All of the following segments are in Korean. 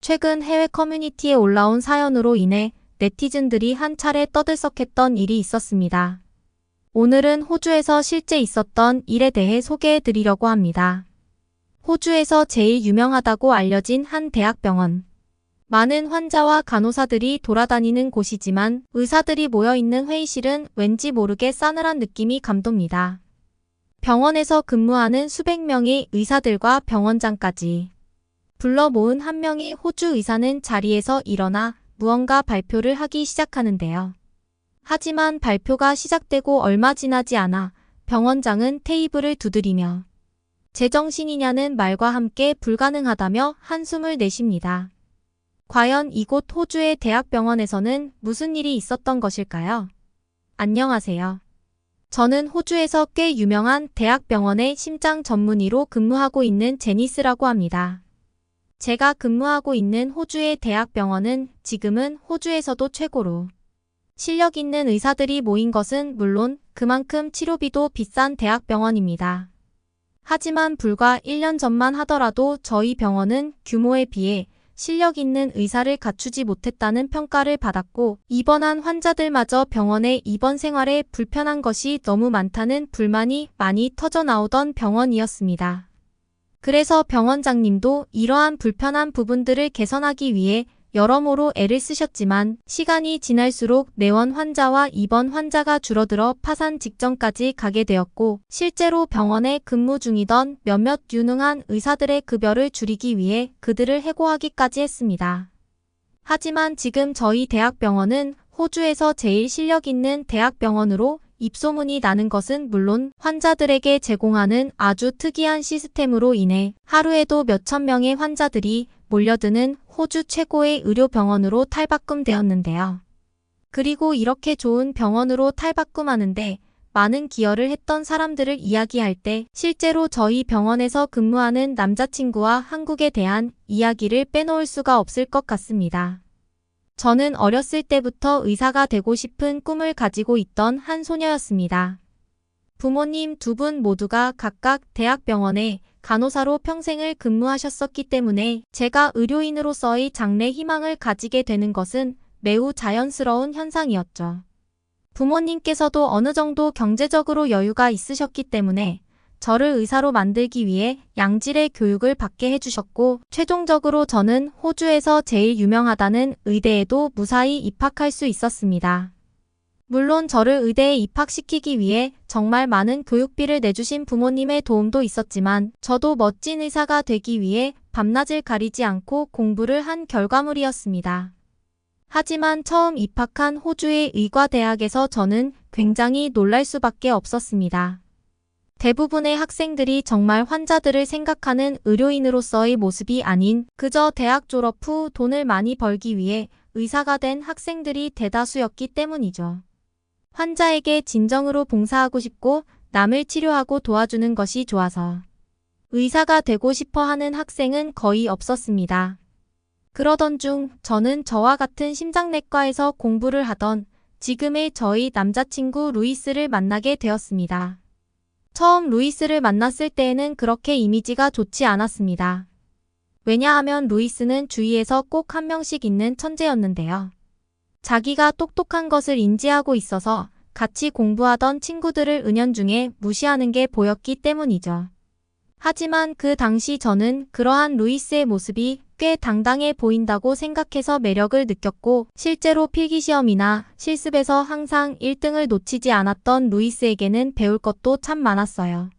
최근 해외 커뮤니티에 올라온 사연으로 인해 네티즌들이 한 차례 떠들썩했던 일이 있었습니다. 오늘은 호주에서 실제 있었던 일에 대해 소개해 드리려고 합니다. 호주에서 제일 유명하다고 알려진 한 대학병원. 많은 환자와 간호사들이 돌아다니는 곳이지만 의사들이 모여있는 회의실은 왠지 모르게 싸늘한 느낌이 감돕니다. 병원에서 근무하는 수백 명의 의사들과 병원장까지 불러 모은 한 명의 호주 의사는 자리에서 일어나 무언가 발표를 하기 시작하는데요. 하지만 발표가 시작되고 얼마 지나지 않아 병원장은 테이블을 두드리며 제정신이냐는 말과 함께 불가능하다며 한숨을 내쉽니다. 과연 이곳 호주의 대학병원에서는 무슨 일이 있었던 것일까요? 안녕하세요. 저는 호주에서 꽤 유명한 대학병원의 심장 전문의로 근무하고 있는 제니스라고 합니다. 제가 근무하고 있는 호주의 대학병원은 지금은 호주에서도 최고로 실력 있는 의사들이 모인 것은 물론 그만큼 치료비도 비싼 대학병원입니다. 하지만 불과 1년 전만 하더라도 저희 병원은 규모에 비해 실력 있는 의사를 갖추지 못했다는 평가를 받았고 입원한 환자들마저 병원의 입원 생활에 불편한 것이 너무 많다는 불만이 많이 터져나오던 병원이었습니다. 그래서 병원장님도 이러한 불편한 부분들을 개선하기 위해 여러모로 애를 쓰셨지만 시간이 지날수록 내원 환자와 입원 환자가 줄어들어 파산 직전까지 가게 되었고 실제로 병원에 근무 중이던 몇몇 유능한 의사들의 급여를 줄이기 위해 그들을 해고하기까지 했습니다. 하지만 지금 저희 대학병원은 호주에서 제일 실력 있는 대학병원으로 입소문이 나는 것은 물론 환자들에게 제공하는 아주 특이한 시스템으로 인해 하루에도 몇천 명의 환자들이 몰려드는 호주 최고의 의료병원으로 탈바꿈되었는데요. 그리고 이렇게 좋은 병원으로 탈바꿈하는데 많은 기여를 했던 사람들을 이야기할 때 실제로 저희 병원에서 근무하는 남자친구와 한국에 대한 이야기를 빼놓을 수가 없을 것 같습니다. 저는 어렸을 때부터 의사가 되고 싶은 꿈을 가지고 있던 한 소녀였습니다. 부모님 두 분 모두가 각각 대학병원에 간호사로 평생을 근무하셨었기 때문에 제가 의료인으로서의 장래 희망을 가지게 되는 것은 매우 자연스러운 현상이었죠. 부모님께서도 어느 정도 경제적으로 여유가 있으셨기 때문에 저를 의사로 만들기 위해 양질의 교육을 받게 해주셨고 최종적으로 저는 호주에서 제일 유명하다는 의대에도 무사히 입학할 수 있었습니다. 물론 저를 의대에 입학시키기 위해 정말 많은 교육비를 내주신 부모님의 도움도 있었지만 저도 멋진 의사가 되기 위해 밤낮을 가리지 않고 공부를 한 결과물이었습니다. 하지만 처음 입학한 호주의 의과대학에서 저는 굉장히 놀랄 수밖에 없었습니다. 대부분의 학생들이 정말 환자들을 생각하는 의료인으로서의 모습이 아닌 그저 대학 졸업 후 돈을 많이 벌기 위해 의사가 된 학생들이 대다수였기 때문이죠. 환자에게 진정으로 봉사하고 싶고 남을 치료하고 도와주는 것이 좋아서 의사가 되고 싶어 하는 학생은 거의 없었습니다. 그러던 중 저는 저와 같은 심장내과에서 공부를 하던 지금의 저희 남자친구 루이스를 만나게 되었습니다. 처음 루이스를 만났을 때에는 그렇게 이미지가 좋지 않았습니다. 왜냐하면 루이스는 주위에서 꼭 한 명씩 있는 천재였는데요. 자기가 똑똑한 것을 인지하고 있어서 같이 공부하던 친구들을 은연중에 무시하는 게 보였기 때문이죠. 하지만 그 당시 저는 그러한 루이스의 모습이 꽤 당당해 보인다고 생각해서 매력을 느꼈고 실제로 필기시험이나 실습에서 항상 1등을 놓치지 않았던 루이스에게는 배울 것도 참 많았어요.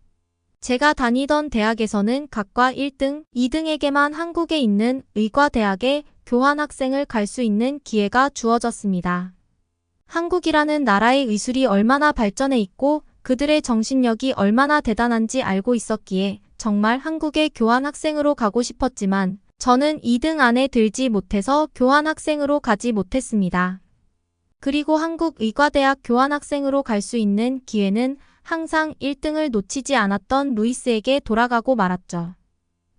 제가 다니던 대학에서는 각과 1등, 2등에게만 한국에 있는 의과대학에 교환학생을 갈 수 있는 기회가 주어졌습니다. 한국이라는 나라의 의술이 얼마나 발전해 있고 그들의 정신력이 얼마나 대단한지 알고 있었기에 정말 한국에 교환학생으로 가고 싶었지만 저는 2등 안에 들지 못해서 교환학생으로 가지 못했습니다. 그리고 한국의과대학 교환학생으로 갈 수 있는 기회는 항상 1등을 놓치지 않았던 루이스에게 돌아가고 말았죠.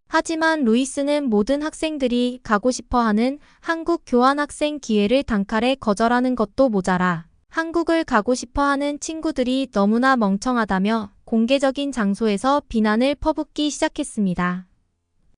하지만 루이스는 모든 학생들이 가고 싶어하는 한국 교환학생 기회를 단칼에 거절하는 것도 모자라 한국을 가고 싶어하는 친구들이 너무나 멍청하다며 공개적인 장소에서 비난을 퍼붓기 시작했습니다.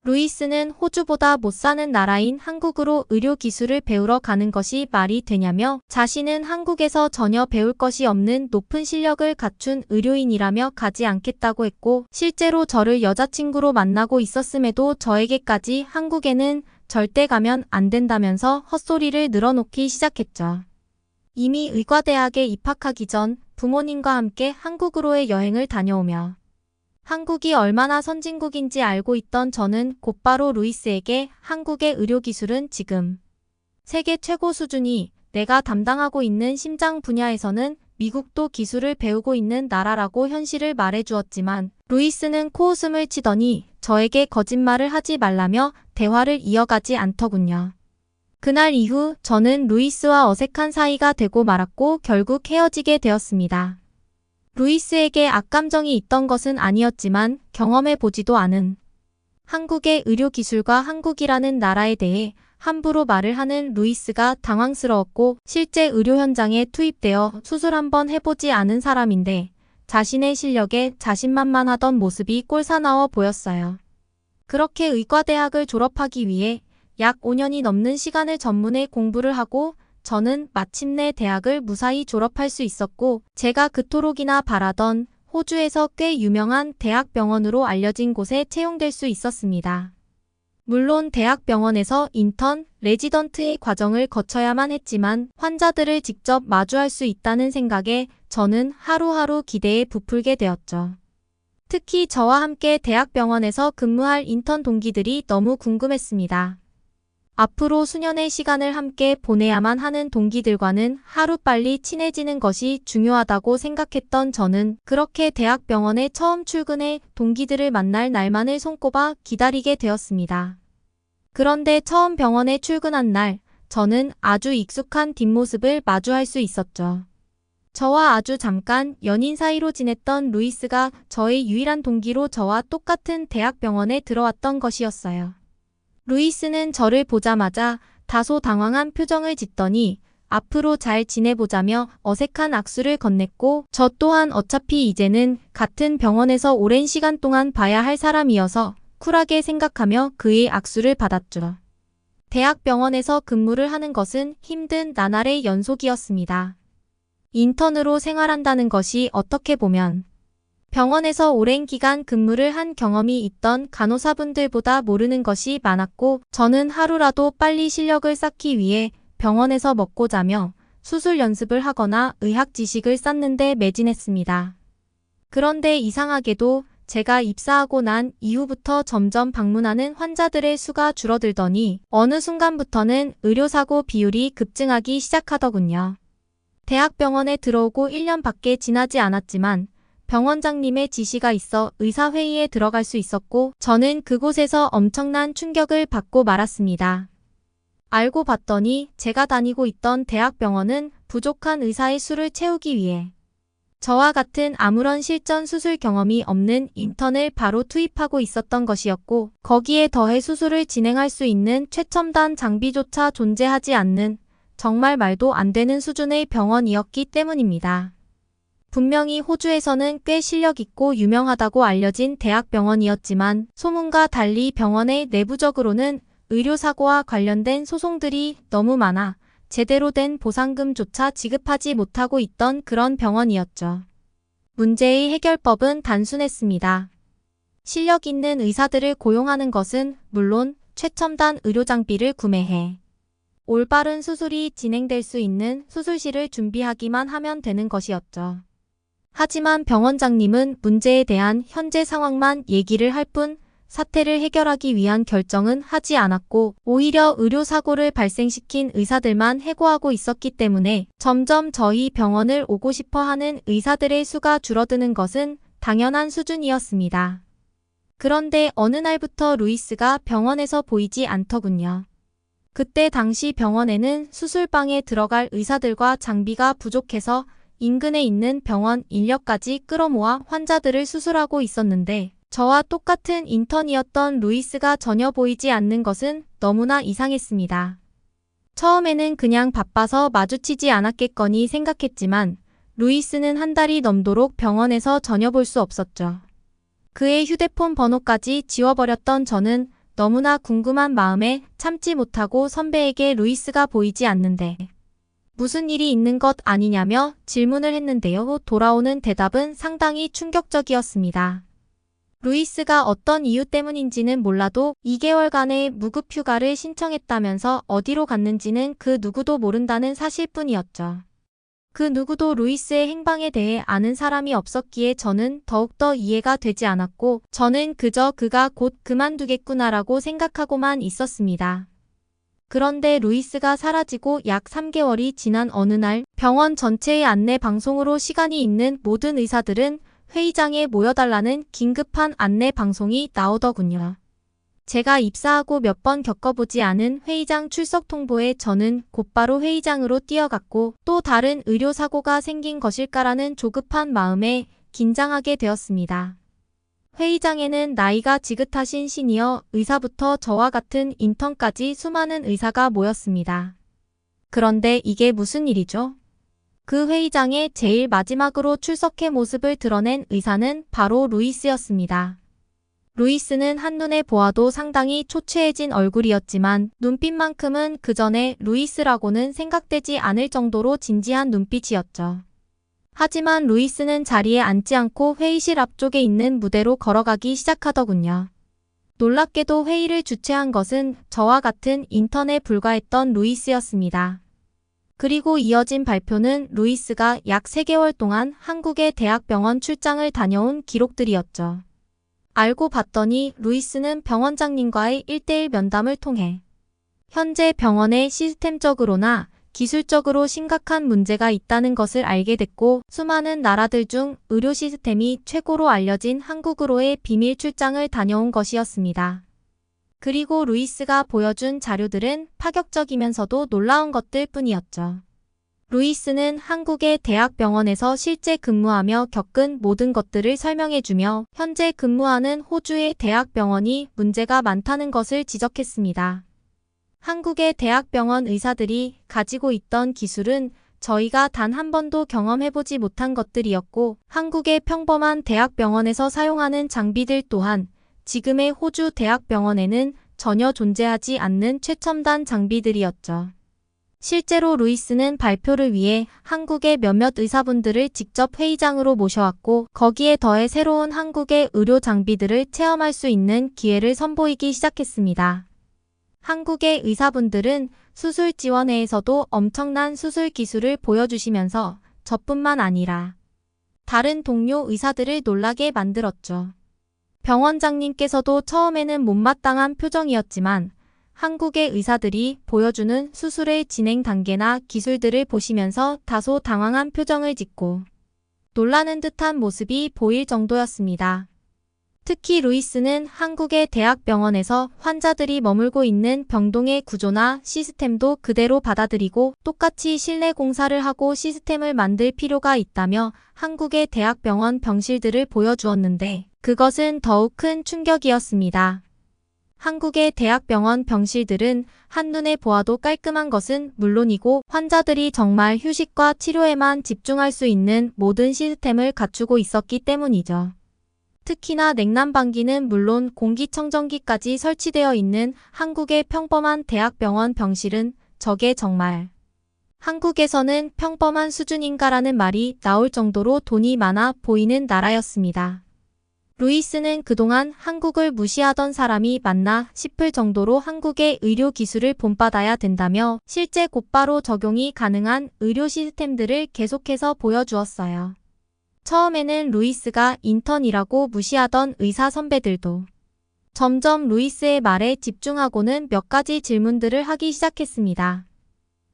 루이스는 호주보다 못 사는 나라인 한국으로 의료기술을 배우러 가는 것이 말이 되냐며 자신은 한국에서 전혀 배울 것이 없는 높은 실력을 갖춘 의료인이라며 가지 않겠다고 했고, 실제로 저를 여자친구로 만나고 있었음에도 저에게까지 한국에는 절대 가면 안 된다면서 헛소리를 늘어놓기 시작했죠. 이미 의과대학에 입학하기 전 부모님과 함께 한국으로의 여행을 다녀오며 한국이 얼마나 선진국인지 알고 있던 저는 곧바로 루이스에게 한국의 의료기술은 지금 세계 최고 수준이, 내가 담당하고 있는 심장 분야에서는 미국도 기술을 배우고 있는 나라라고 현실을 말해주었지만, 루이스는 코웃음을 치더니 저에게 거짓말을 하지 말라며 대화를 이어가지 않더군요. 그날 이후 저는 루이스와 어색한 사이가 되고 말았고 결국 헤어지게 되었습니다. 루이스에게 악감정이 있던 것은 아니었지만 경험해보지도 않은 한국의 의료기술과 한국이라는 나라에 대해 함부로 말을 하는 루이스가 당황스러웠고, 실제 의료 현장에 투입되어 수술 한번 해보지 않은 사람인데 자신의 실력에 자신만만하던 모습이 꼴사나워 보였어요. 그렇게 의과대학을 졸업하기 위해 약 5년이 넘는 시간을 전문에 공부를 하고 저는 마침내 대학을 무사히 졸업할 수 있었고, 제가 그토록이나 바라던 호주에서 꽤 유명한 대학병원으로 알려진 곳에 채용될 수 있었습니다. 물론 대학병원에서 인턴, 레지던트의 과정을 거쳐야만 했지만 환자들을 직접 마주할 수 있다는 생각에 저는 하루하루 기대에 부풀게 되었죠. 특히 저와 함께 대학병원에서 근무할 인턴 동기들이 너무 궁금했습니다. 앞으로 수년의 시간을 함께 보내야만 하는 동기들과는 하루빨리 친해지는 것이 중요하다고 생각했던 저는 그렇게 대학병원에 처음 출근해 동기들을 만날 날만을 손꼽아 기다리게 되었습니다. 그런데 처음 병원에 출근한 날, 저는 아주 익숙한 뒷모습을 마주할 수 있었죠. 저와 아주 잠깐 연인 사이로 지냈던 루이스가 저의 유일한 동기로 저와 똑같은 대학병원에 들어왔던 것이었어요. 루이스는 저를 보자마자 다소 당황한 표정을 짓더니 앞으로 잘 지내보자며 어색한 악수를 건넸고, 저 또한 어차피 이제는 같은 병원에서 오랜 시간 동안 봐야 할 사람이어서 쿨하게 생각하며 그의 악수를 받았죠. 대학병원에서 근무를 하는 것은 힘든 나날의 연속이었습니다. 인턴으로 생활한다는 것이 어떻게 보면 병원에서 오랜 기간 근무를 한 경험이 있던 간호사분들보다 모르는 것이 많았고, 저는 하루라도 빨리 실력을 쌓기 위해 병원에서 먹고 자며 수술 연습을 하거나 의학 지식을 쌓는 데 매진했습니다. 그런데 이상하게도 제가 입사하고 난 이후부터 점점 방문하는 환자들의 수가 줄어들더니 어느 순간부터는 의료사고 비율이 급증하기 시작하더군요. 대학병원에 들어오고 1년밖에 지나지 않았지만 병원장님의 지시가 있어 의사회의에 들어갈 수 있었고, 저는 그곳에서 엄청난 충격을 받고 말았습니다. 알고 봤더니 제가 다니고 있던 대학병원은 부족한 의사의 수를 채우기 위해 저와 같은 아무런 실전 수술 경험이 없는 인턴을 바로 투입하고 있었던 것이었고, 거기에 더해 수술을 진행할 수 있는 최첨단 장비조차 존재하지 않는 정말 말도 안 되는 수준의 병원이었기 때문입니다. 분명히 호주에서는 꽤 실력 있고 유명하다고 알려진 대학병원이었지만 소문과 달리 병원의 내부적으로는 의료사고와 관련된 소송들이 너무 많아 제대로 된 보상금조차 지급하지 못하고 있던 그런 병원이었죠. 문제의 해결법은 단순했습니다. 실력 있는 의사들을 고용하는 것은 물론 최첨단 의료장비를 구매해 올바른 수술이 진행될 수 있는 수술실을 준비하기만 하면 되는 것이었죠. 하지만 병원장님은 문제에 대한 현재 상황만 얘기를 할 뿐 사태를 해결하기 위한 결정은 하지 않았고, 오히려 의료사고를 발생시킨 의사들만 해고하고 있었기 때문에 점점 저희 병원을 오고 싶어 하는 의사들의 수가 줄어드는 것은 당연한 수준이었습니다. 그런데 어느 날부터 루이스가 병원에서 보이지 않더군요. 그때 당시 병원에는 수술방에 들어갈 의사들과 장비가 부족해서 인근에 있는 병원 인력까지 끌어모아 환자들을 수술하고 있었는데, 저와 똑같은 인턴이었던 루이스가 전혀 보이지 않는 것은 너무나 이상했습니다. 처음에는 그냥 바빠서 마주치지 않았겠거니 생각했지만 루이스는 한 달이 넘도록 병원에서 전혀 볼 수 없었죠. 그의 휴대폰 번호까지 지워버렸던 저는 너무나 궁금한 마음에 참지 못하고 선배에게 루이스가 보이지 않는데 무슨 일이 있는 것 아니냐며 질문을 했는데요. 돌아오는 대답은 상당히 충격적이었습니다. 루이스가 어떤 이유 때문인지는 몰라도 2개월간의 무급휴가를 신청했다면서 어디로 갔는지는 그 누구도 모른다는 사실뿐이었죠. 그 누구도 루이스의 행방에 대해 아는 사람이 없었기에 저는 더욱더 이해가 되지 않았고 저는 그저 그가 곧 그만두겠구나라고 생각하고만 있었습니다. 그런데 루이스가 사라지고 약 3개월이 지난 어느 날 병원 전체의 안내 방송으로 시간이 있는 모든 의사들은 회의장에 모여달라는 긴급한 안내 방송이 나오더군요. 제가 입사하고 몇 번 겪어보지 않은 회의장 출석 통보에 저는 곧바로 회의장으로 뛰어갔고 또 다른 의료사고가 생긴 것일까라는 조급한 마음에 긴장하게 되었습니다. 회의장에는 나이가 지긋하신 시니어 의사부터 저와 같은 인턴까지 수많은 의사가 모였습니다. 그런데 이게 무슨 일이죠? 그 회의장에 제일 마지막으로 출석해 모습을 드러낸 의사는 바로 루이스였습니다. 루이스는 한눈에 보아도 상당히 초췌해진 얼굴이었지만 눈빛만큼은 그전에 루이스라고는 생각되지 않을 정도로 진지한 눈빛이었죠. 하지만 루이스는 자리에 앉지 않고 회의실 앞쪽에 있는 무대로 걸어가기 시작하더군요. 놀랍게도 회의를 주최한 것은 저와 같은 인턴에 불과했던 루이스였습니다. 그리고 이어진 발표는 루이스가 약 3개월 동안 한국의 대학병원 출장을 다녀온 기록들이었죠. 알고 봤더니 루이스는 병원장님과의 1대1 면담을 통해 현재 병원에 시스템적으로나 기술적으로 심각한 문제가 있다는 것을 알게 됐고 수많은 나라들 중 의료 시스템이 최고로 알려진 한국으로의 비밀 출장을 다녀온 것이었습니다. 그리고 루이스가 보여준 자료들은 파격적이면서도 놀라운 것들 뿐이었죠. 루이스는 한국의 대학병원에서 실제 근무하며 겪은 모든 것들을 설명해주며 현재 근무하는 호주의 대학병원이 문제가 많다는 것을 지적했습니다. 한국의 대학병원 의사들이 가지고 있던 기술은 저희가 단 한 번도 경험해보지 못한 것들이었고 한국의 평범한 대학병원에서 사용하는 장비들 또한 지금의 호주 대학병원에는 전혀 존재하지 않는 최첨단 장비들이었죠. 실제로 루이스는 발표를 위해 한국의 몇몇 의사분들을 직접 회의장으로 모셔왔고 거기에 더해 새로운 한국의 의료 장비들을 체험할 수 있는 기회를 선보이기 시작했습니다. 한국의 의사분들은 수술지원회에서도 엄청난 수술 기술을 보여주시면서 저뿐만 아니라 다른 동료 의사들을 놀라게 만들었죠. 병원장님께서도 처음에는 못마땅한 표정이었지만 한국의 의사들이 보여주는 수술의 진행 단계나 기술들을 보시면서 다소 당황한 표정을 짓고 놀라는 듯한 모습이 보일 정도였습니다. 특히 루이스는 한국의 대학병원에서 환자들이 머물고 있는 병동의 구조나 시스템도 그대로 받아들이고 똑같이 실내 공사를 하고 시스템을 만들 필요가 있다며 한국의 대학병원 병실들을 보여주었는데 그것은 더욱 큰 충격이었습니다. 한국의 대학병원 병실들은 한눈에 보아도 깔끔한 것은 물론이고 환자들이 정말 휴식과 치료에만 집중할 수 있는 모든 시스템을 갖추고 있었기 때문이죠. 특히나 냉난방기는 물론 공기청정기까지 설치되어 있는 한국의 평범한 대학병원 병실은 저게 정말 한국에서는 평범한 수준인가라는 말이 나올 정도로 돈이 많아 보이는 나라였습니다. 루이스는 그동안 한국을 무시하던 사람이 맞나 싶을 정도로 한국의 의료 기술을 본받아야 된다며 실제 곧바로 적용이 가능한 의료 시스템들을 계속해서 보여주었어요. 처음에는 루이스가 인턴이라고 무시하던 의사 선배들도 점점 루이스의 말에 집중하고는 몇 가지 질문들을 하기 시작했습니다.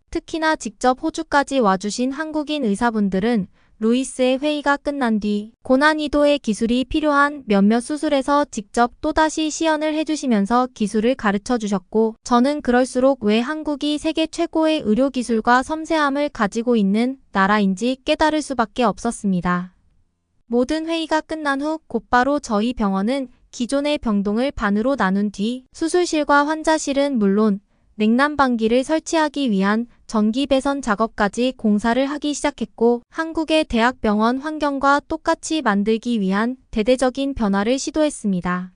특히나 직접 호주까지 와주신 한국인 의사분들은 루이스의 회의가 끝난 뒤 고난이도의 기술이 필요한 몇몇 수술에서 직접 또다시 시연을 해주시면서 기술을 가르쳐 주셨고 저는 그럴수록 왜 한국이 세계 최고의 의료기술과 섬세함을 가지고 있는 나라인지 깨달을 수밖에 없었습니다. 모든 회의가 끝난 후 곧바로 저희 병원은 기존의 병동을 반으로 나눈 뒤 수술실과 환자실은 물론 냉난방기를 설치하기 위한 전기 배선 작업까지 공사를 하기 시작했고 한국의 대학병원 환경과 똑같이 만들기 위한 대대적인 변화를 시도했습니다.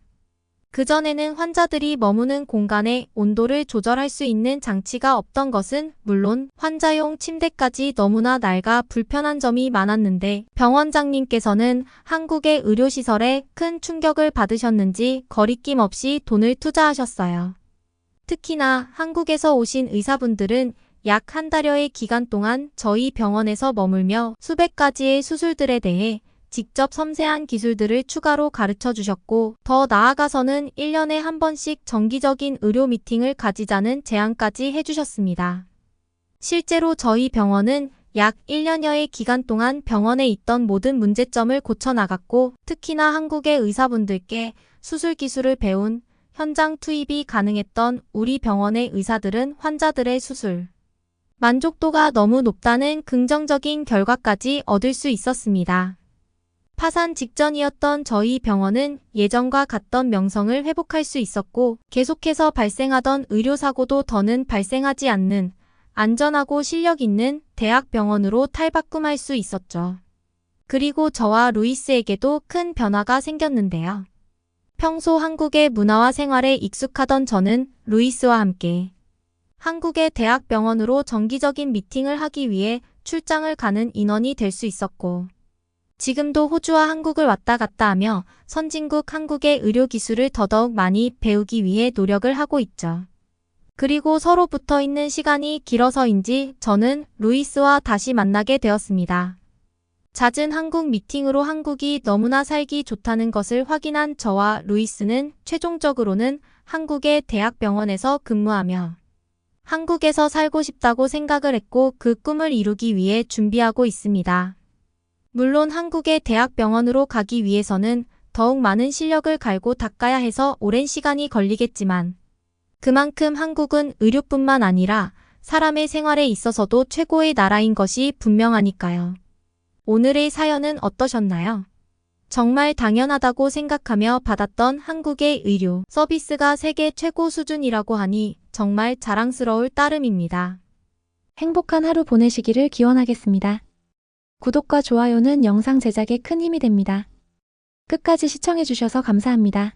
그전에는 환자들이 머무는 공간의 온도를 조절할 수 있는 장치가 없던 것은 물론 환자용 침대까지 너무나 낡아 불편한 점이 많았는데 병원장님께서는 한국의 의료시설에 큰 충격을 받으셨는지 거리낌 없이 돈을 투자하셨어요. 특히나 한국에서 오신 의사분들은 약 한 달여의 기간 동안 저희 병원에서 머물며 수백 가지의 수술들에 대해 직접 섬세한 기술들을 추가로 가르쳐 주셨고 더 나아가서는 1년에 한 번씩 정기적인 의료 미팅을 가지자는 제안까지 해주셨습니다. 실제로 저희 병원은 약 1년여의 기간 동안 병원에 있던 모든 문제점을 고쳐나갔고 특히나 한국의 의사분들께 수술 기술을 배운 현장 투입이 가능했던 우리 병원의 의사들은 환자들의 수술 만족도가 너무 높다는 긍정적인 결과까지 얻을 수 있었습니다. 파산 직전이었던 저희 병원은 예전과 같던 명성을 회복할 수 있었고 계속해서 발생하던 의료사고도 더는 발생하지 않는 안전하고 실력 있는 대학병원으로 탈바꿈할 수 있었죠. 그리고 저와 루이스에게도 큰 변화가 생겼는데요. 평소 한국의 문화와 생활에 익숙하던 저는 루이스와 함께 한국의 대학병원으로 정기적인 미팅을 하기 위해 출장을 가는 인원이 될 수 있었고 지금도 호주와 한국을 왔다 갔다 하며 선진국 한국의 의료기술을 더더욱 많이 배우기 위해 노력을 하고 있죠. 그리고 서로 붙어 있는 시간이 길어서인지 저는 루이스와 다시 만나게 되었습니다. 잦은 한국 미팅으로 한국이 너무나 살기 좋다는 것을 확인한 저와 루이스는 최종적으로는 한국의 대학병원에서 근무하며 한국에서 살고 싶다고 생각을 했고 그 꿈을 이루기 위해 준비하고 있습니다. 물론 한국의 대학병원으로 가기 위해서는 더욱 많은 실력을 갈고 닦아야 해서 오랜 시간이 걸리겠지만 그만큼 한국은 의료뿐만 아니라 사람의 생활에 있어서도 최고의 나라인 것이 분명하니까요. 오늘의 사연은 어떠셨나요? 정말 당연하다고 생각하며 받았던 한국의 의료 서비스가 세계 최고 수준이라고 하니 정말 자랑스러울 따름입니다. 행복한 하루 보내시기를 기원하겠습니다. 구독과 좋아요는 영상 제작에 큰 힘이 됩니다. 끝까지 시청해주셔서 감사합니다.